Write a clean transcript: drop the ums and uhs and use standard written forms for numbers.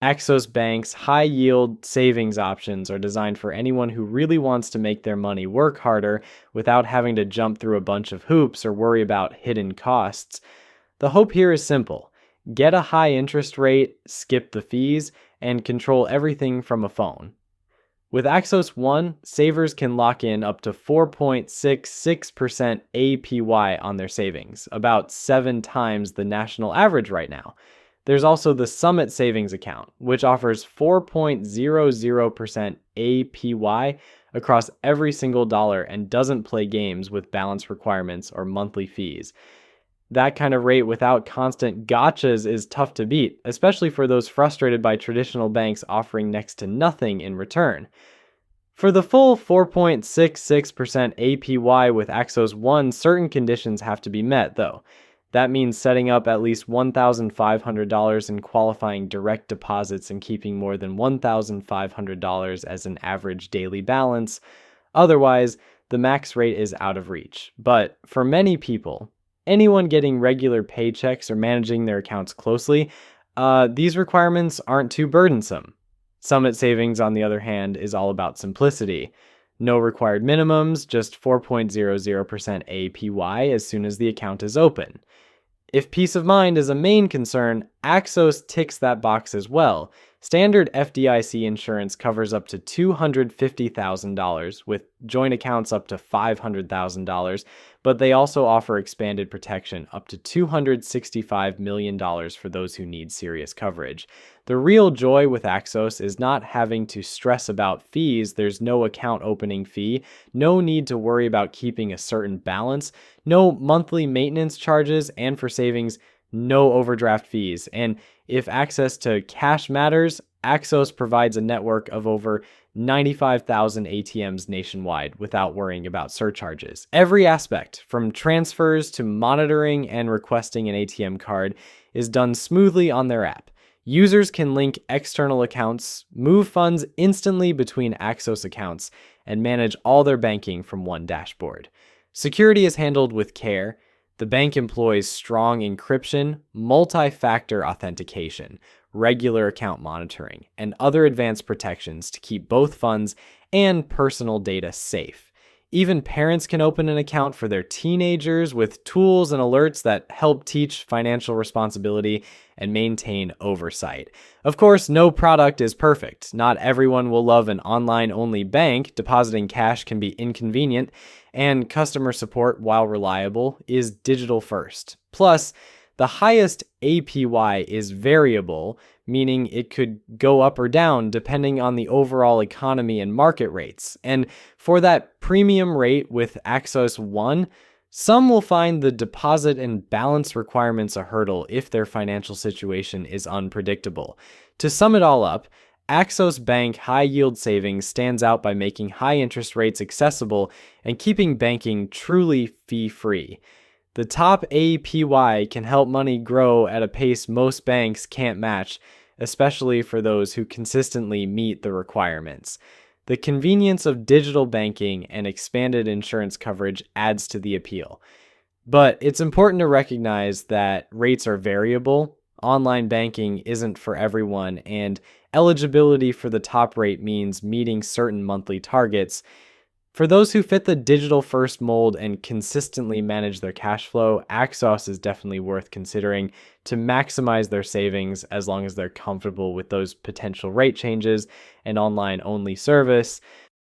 Axos Bank's high-yield savings options are designed for anyone who really wants to make their money work harder without having to jump through a bunch of hoops or worry about hidden costs. The hope here is simple. Get a high interest rate, skip the fees, and control everything from a phone. With Axos ONE, savers can lock in up to 4.66% APY on their savings, about 7 times the national average right now. There's also the Summit Savings Account, which offers 4.00% APY across every single dollar and doesn't play games with balance requirements or monthly fees. That kind of rate without constant gotchas is tough to beat, especially for those frustrated by traditional banks offering next to nothing in return. For the full 4.66% APY with Axos ONE, certain conditions have to be met, though. That means setting up at least $1,500 in qualifying direct deposits and keeping more than $1,500 as an average daily balance. Otherwise, the max rate is out of reach. But for many people, anyone getting regular paychecks or managing their accounts closely, these requirements aren't too burdensome. Summit Savings, on the other hand, is all about simplicity. No required minimums, just 4.00% APY as soon as the account is open. If peace of mind is a main concern, Axos ticks that box as well. Standard FDIC insurance covers up to $250,000, with joint accounts up to $500,000, but they also offer expanded protection up to $265 million for those who need serious coverage. The real joy with Axos is not having to stress about fees. There's no account opening fee, no need to worry about keeping a certain balance, no monthly maintenance charges, and for savings, no overdraft fees. And if access to cash matters, Axos provides a network of over 95,000 ATMs nationwide without worrying about surcharges. Every aspect, from transfers to monitoring and requesting an ATM card, is done smoothly on their app. Users can link external accounts, move funds instantly between Axos accounts, and manage all their banking from one dashboard. Security is handled with care. The bank employs strong encryption, multi-factor authentication, regular account monitoring, and other advanced protections to keep both funds and personal data safe. Even parents can open an account for their teenagers with tools and alerts that help teach financial responsibility and maintain oversight. Of course, no product is perfect. Not everyone will love an online-only bank. Depositing cash can be inconvenient, and customer support, while reliable, is digital first. Plus, the highest APY is variable, meaning it could go up or down depending on the overall economy and market rates. And for that premium rate with Axos ONE, some will find the deposit and balance requirements a hurdle if their financial situation is unpredictable. To sum it all up, Axos Bank High Yield Savings stands out by making high interest rates accessible and keeping banking truly fee-free. The top APY can help money grow at a pace most banks can't match, especially for those who consistently meet the requirements. The convenience of digital banking and expanded insurance coverage adds to the appeal. But it's important to recognize that rates are variable. Online banking isn't for everyone, and eligibility for the top rate means meeting certain monthly targets. For those who fit the digital-first mold and consistently manage their cash flow, Axos is definitely worth considering to maximize their savings as long as they're comfortable with those potential rate changes and online-only service.